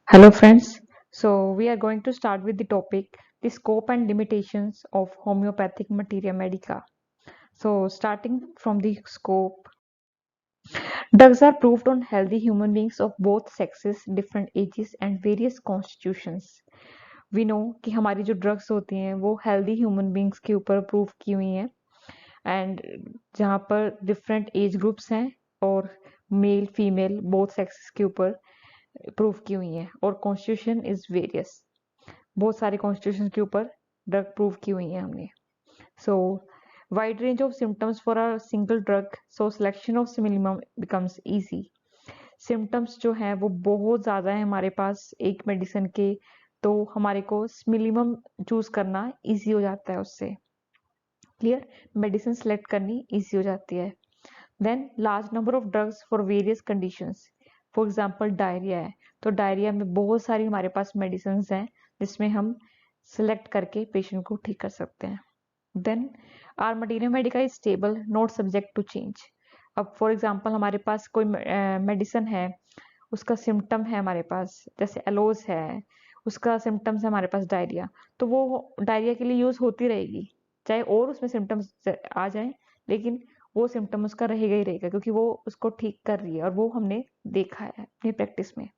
Hello friends. So we are going to start with the topic the scope and limitations of homeopathic materia medica. So starting from the scope, drugs are proved on healthy human beings of both sexes, different ages and various constitutions. We know कि हमारी जो drugs होती हैं वो healthy human beings के ऊपर prove की हुई हैं एंड जहाँ पर डिफरेंट एज ग्रुप्स हैं और मेल फीमेल बोथ सेक्सेस के ऊपर प्रूव की हुई हैं और कॉन्स्टिट्यूशन इज वेरियस बहुत सारे कॉन्स्टिट्यूशन के ऊपर ड्रग प्रूव की हुई है हमने सो wide range of symptoms for a single drug so selection of similimum becomes easy symptoms जो हैं वो बहुत ज़्यादा है हमारे पास एक मेडिसिन के तो हमारे को मिनिमम चूज करना इजी हो जाता है उससे क्लियर मेडिसिन सेलेक्ट करनी इजी हो जाती है then large number of drugs for various conditions for example diarrhoea है तो डायरिया में बहुत सारी हमारे पास मेडिसिन हैं जिसमें हम सिलेक्ट करके पेशेंट को ठीक कर सकते हैं then are materia medica is stable not subject to change अब फॉर एग्जांपल हमारे पास कोई मेडिसिन है उसका सिम्टम है हमारे पास जैसे एलोज है उसका सिम्टम्स है हमारे पास डायरिया तो वो डायरिया के लिए यूज होती रहेगी चाहे और उसमें सिम्टम्स आ जाए लेकिन वो सिम्टम उसका रहेगा ही रहेगा क्योंकि वो उसको ठीक कर रही है और वो हमने देखा है अपनी प्रैक्टिस में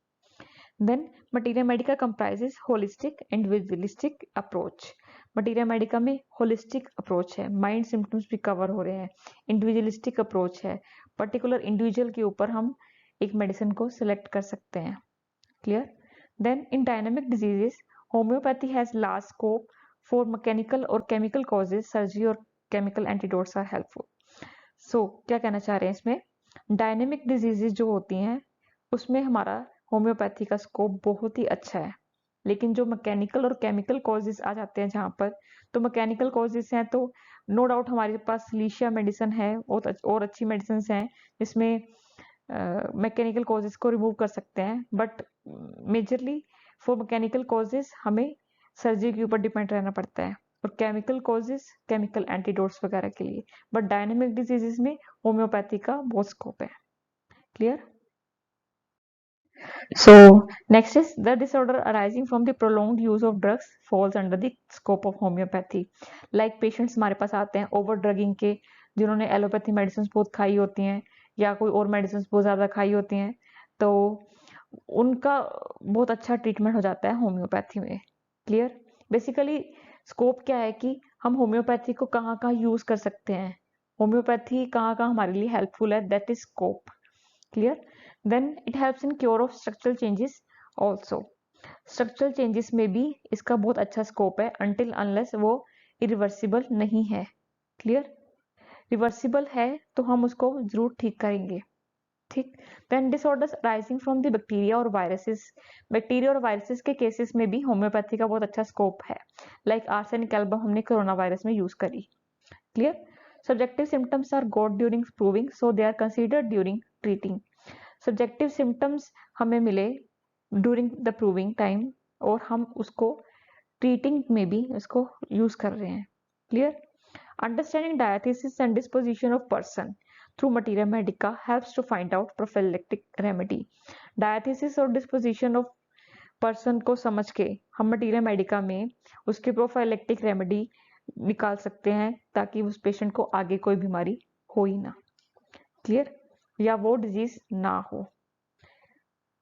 then materia medica comprises holistic individualistic approach materia medica में होलिस्टिक अप्रोच है माइंड सिम्टम्स भी कवर हो रहे हैं इंडिविजुअलिस्टिक अप्रोच है पर्टिकुलर इंडिविजुअल के ऊपर हम एक मेडिसिन को सिलेक्ट कर सकते हैं clear then in dynamic diseases homoeopathy has large scope for mechanical और केमिकल कॉजेज सर्जरी और chemical antidotes are helpful so क्या कहना चाह रहे हैं इसमें डायनेमिक डिजीजेज जो होती हैं उसमें हमारा होम्योपैथी का स्कोप बहुत ही अच्छा है लेकिन जो मैकेनिकल और केमिकल कॉजेज आ जाते हैं जहाँ पर तो मैकेनिकल कॉजेज हैं तो नो डाउट हमारे पास लीशिया मेडिसिन है और अच्छी मेडिसिन हैं जिसमें मैकेनिकल कॉजेज को रिमूव कर सकते हैं but majorly for mechanical causes हमें सर्जरी के ऊपर डिपेंड रहना पड़ता है और केमिकल कॉजेज केमिकल एंटीडोट्स वगैरह के लिए बट डायनेमिक डिजीजेस में होम्योपैथी का बहुत स्कोप है clear So next is the disorder arising from the prolonged use of drugs falls under the scope of homeopathy. Like patients हमारे पास आते हैं ओवर ड्रगिंग के जिन्होंने एलोपैथी मेडिसिन बहुत खाई होती हैं या कोई और मेडिसिन बहुत ज़्यादा खाई होती हैं तो उनका बहुत अच्छा ट्रीटमेंट हो जाता है होम्योपैथी में क्लियर बेसिकली स्कोप क्या है कि हम होम्योपैथी को कहाँ कहाँ यूज़ कर सकते हैं होम्योपैथी कहाँ कहाँ हमारे लिए हेल्पफुल है that is scope clear then it helps in cure of structural changes also structural changes में भी इसका बहुत अच्छा स्कोप है until unless वो irreversible नहीं है क्लियर रिवर्सिबल है तो हम उसको जरूर ठीक करेंगे ठीक then disorders rising from the bacteria और वायरसेस बैक्टीरिया और वायरसेस के केसेस में भी होम्योपैथी का बहुत अच्छा स्कोप है लाइक आर्सेनिक एल्बम हमने कोरोना वायरस में यूज करी clear subjective symptoms are got during proving so they are considered during treating subjective symptoms हमें मिले ड्यूरिंग द प्रूविंग टाइम और हम उसको ट्रीटिंग में भी इसको यूज कर रहे हैं clear understanding diathesis and disposition of person through materia medica helps to find out prophylactic remedy diathesis और डिस्पोजिशन ऑफ पर्सन को समझ के हम मटीरिया मेडिका में उसकी प्रोफाइलेक्टिक रेमेडी निकाल सकते हैं ताकि उस पेशेंट को आगे कोई बीमारी हो ही ना क्लियर या वो डिजीज ना हो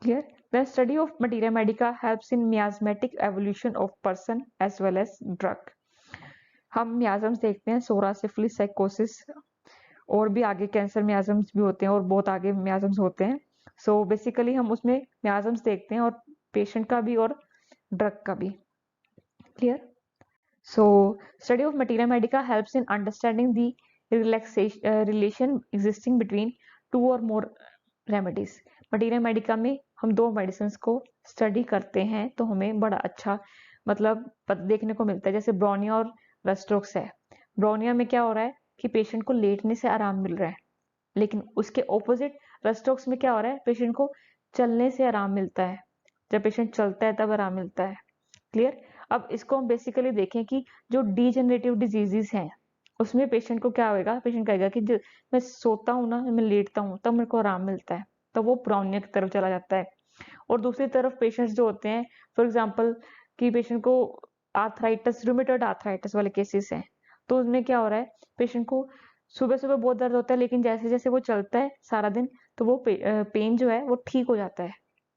clear the study of materia medica helps in miasmatic evolution of person as well as drug हम मियाजम्स देखते हैं सोरा सिफिलिस साइकोसिस और भी आगे कैंसर मियाजम्स भी होते हैं और बहुत आगे मियाजम्स होते हैं सो बेसिकली हम उसमें मियाजम्स देखते हैं और पेशेंट का भी और ड्रग का भी clear So, study of materia medica helps in understanding the relation existing between two or more remedies. Materia medica में हम दो मेडिसिन को स्टडी करते हैं तो हमें बड़ा अच्छा मतलब देखने को मिलता है जैसे ब्रोनिया और रेस्ट्रोक्स है ब्रोनिया में क्या हो रहा है कि पेशेंट को लेटने से आराम मिल रहा है लेकिन उसके ऑपोजिट रेस्ट्रोक्स में क्या हो रहा है पेशेंट को चलने से आराम मिलता है जब पेशेंट चलता है तब आराम मिलता है क्लियर अब इसको हम बेसिकली देखें कि जो डीजेनरेटिव डिजीजेस हैं उसमें पेशेंट को क्या होएगा पेशेंट कहेगा कि मैं सोता हूँ ना मैं लेटता हूँ तब मेरे को आराम मिलता है तो वो ब्रोनिया की तरफ चला जाता है और दूसरी तरफ पेशेंट्स जो होते हैं, फॉर एग्जांपल कि पेशेंट को आर्थराइटिस, रूमेटॉइड आर्थराइटिस वाले केसेस हैं, तो उसमें क्या हो रहा है, पेशेंट को सुबह सुबह बहुत दर्द होता है, लेकिन जैसे जैसे वो चलता है सारा दिन, तो वो पेन जो है वो ठीक हो जाता है।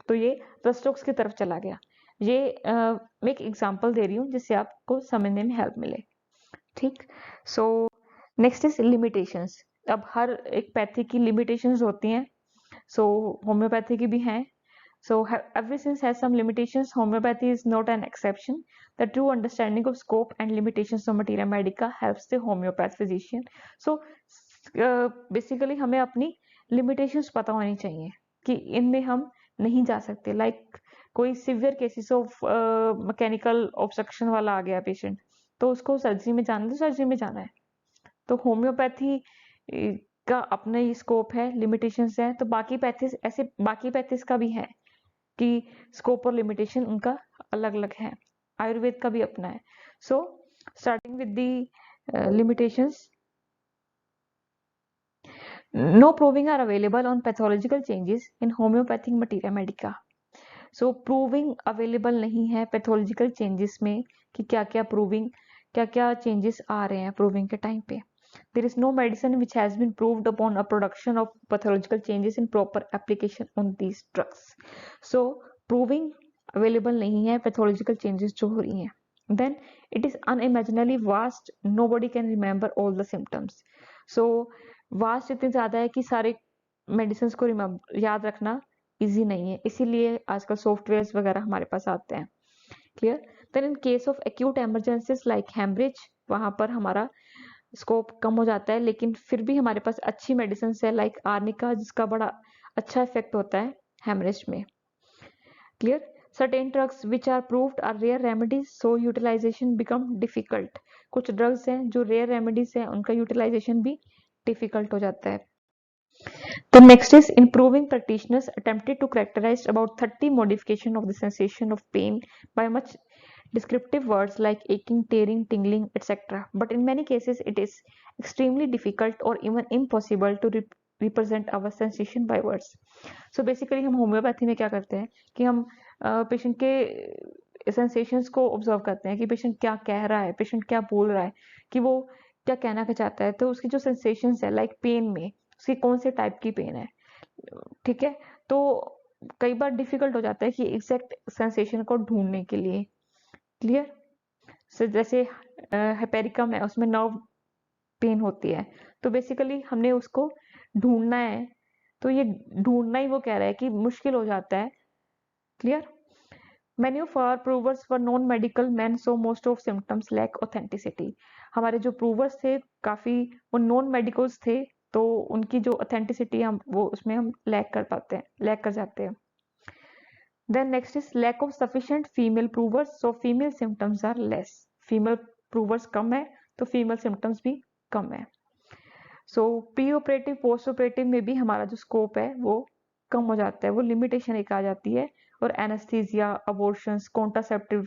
तो ये रस्टॉक्स की तरफ चला गया। ये मैं एक एग्जांपल दे रही हूँ जिससे आपको समझने में हेल्प मिले। ठीक। सो नेक्स्ट इज लिमिटेशंस। अब हर एक पैथी की लिमिटेशंस होती हैं, सो होम्योपैथी की भी हैं। So every since has some limitations. Homeopathy is not an exception. The true understanding of scope and limitations of materia medica helps the homeopath physician. So basically हमें अपनी limitations पता होनी चाहिए कि इनमें हम नहीं जा सकते। Like कोई severe cases of mechanical obstruction वाला आ गया पेशेंट, तो उसको सर्जरी में जाना है तो सर्जरी में जाना है। तो होम्योपैथी का अपना ही स्कोप है, लिमिटेशंस है। तो बाकी पैथीज ऐसे, बाकी पैथीज का भी है कि स्कोप और लिमिटेशन उनका अलग अलग है। आयुर्वेद का भी अपना है। So starting with the limitations, no proving are available on pathological changes in homoeopathic materia medica. So proving available नहीं है पैथोलॉजिकल चेंजेस में कि क्या क्या प्रूविंग, क्या क्या चेंजेस आ रहे हैं प्रूविंग के टाइम पे। There is no medicine which has been proved upon a production of pathological changes in proper application on these drugs. So proving available नहीं है pathological changes जो हो रही हैं। Then it is unimaginably vast. Nobody can remember all the symptoms. So vast इतनी ज्यादा है कि सारे मेडिसिन को याद रखना इजी नहीं है, इसीलिए आजकल सॉफ्टवेयर्स वगैरह हमारे पास आते हैं। Clear. Then in case of acute emergencies like haemorrhage, वहां पर हमारा स्कोप कम हो जाता है, लेकिन फिर भी हमारे पास अच्छी मेडिसिन है लाइक आर्निका, जिसका बड़ा अच्छा इफेक्ट होता है हेमरेज में। Clear. Certain drugs which are proved are rare remedies, so utilisation become difficult. कुछ ड्रग्स हैं जो रेयर रेमेडीज हैं, उनका यूटिलाइजेशन भी डिफिकल्ट हो जाता है। तो next is improving practitioners attempted to characterize about 30 modification of the sensation of pain by much descriptive words like aching, tearing, tingling, etc. But in many cases it is extremely difficult or even impossible to represent our sensation by words. So basically हम homeopathy में क्या करते हैं कि हम patient के sensations को observe करते हैं कि पेशेंट क्या कह रहा है, पेशेंट क्या बोल रहा है, कि वो क्या कहना चाहता है। तो उसकी जो सेंसेशंस है लाइक पेन में, उसकी कौन से टाइप की पेन है, ठीक है। तो कई बार डिफिकल्ट हो जाता है कि एग्जैक्ट सेंसेशन को ढूंढने के लिए। क्लियर। सो जैसे हेपेरिकम है, उसमें नर्व पेन होती है, तो बेसिकली हमने उसको ढूंढना है। तो ये ढूंढना ही वो कह रहा है कि मुश्किल हो जाता है। Clear. Many of our provers were non-medical men, so most of symptoms lack authenticity. हमारे जो प्रूवर्स थे काफी वो नॉन मेडिकल्स थे, तो उनकी जो ऑथेंटिसिटी हम वो उसमें हम लैक कर जाते हैं। Then next is lack of sufficient female provers, so female symptoms are less. Female provers कम है, तो female symptoms भी कम है। सो प्री ऑपरेटिव पोस्ट ऑपरेटिव में भी हमारा जो स्कोप है वो कम हो जाता है, वो लिमिटेशन एक आ जाती है। और एनेस्थीसिया, अबॉर्शंस, कॉन्ट्रासेप्टिव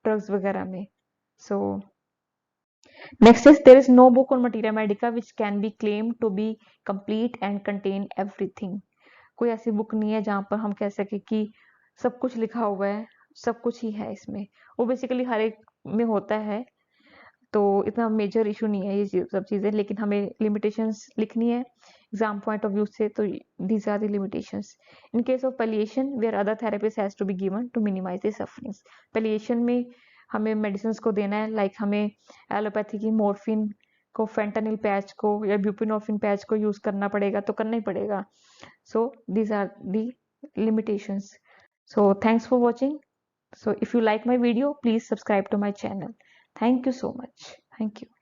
ड्रग्स वगैरह में। So next is there is no book on materia medica which can be claim to be complete and contain everything. कोई ऐसी बुक नहीं है जहां पर हम कह सके कि सब कुछ लिखा हुआ है, सब कुछ ही है इसमें। वो बेसिकली हर एक में होता है, तो इतना मेजर इशू नहीं है ये सब चीजें, लेकिन हमें लिमिटेशंस लिखनी है एग्जाम पॉइंट ऑफ व्यू से। तो these are the limitations in case of palliation where other therapies has to be given to minimise the sufferings. Palliation में हमें मेडिसिन को देना है, लाइक हमें एलोपैथी की मॉर्फिन को, फेंटानिल पैच को या ब्यूपिनोफिन पैच को यूज करना पड़ेगा, तो करना ही पड़ेगा। So these are the limitations. So thanks for watching. So if you like my video, please subscribe to my channel. Thank you so much. Thank you.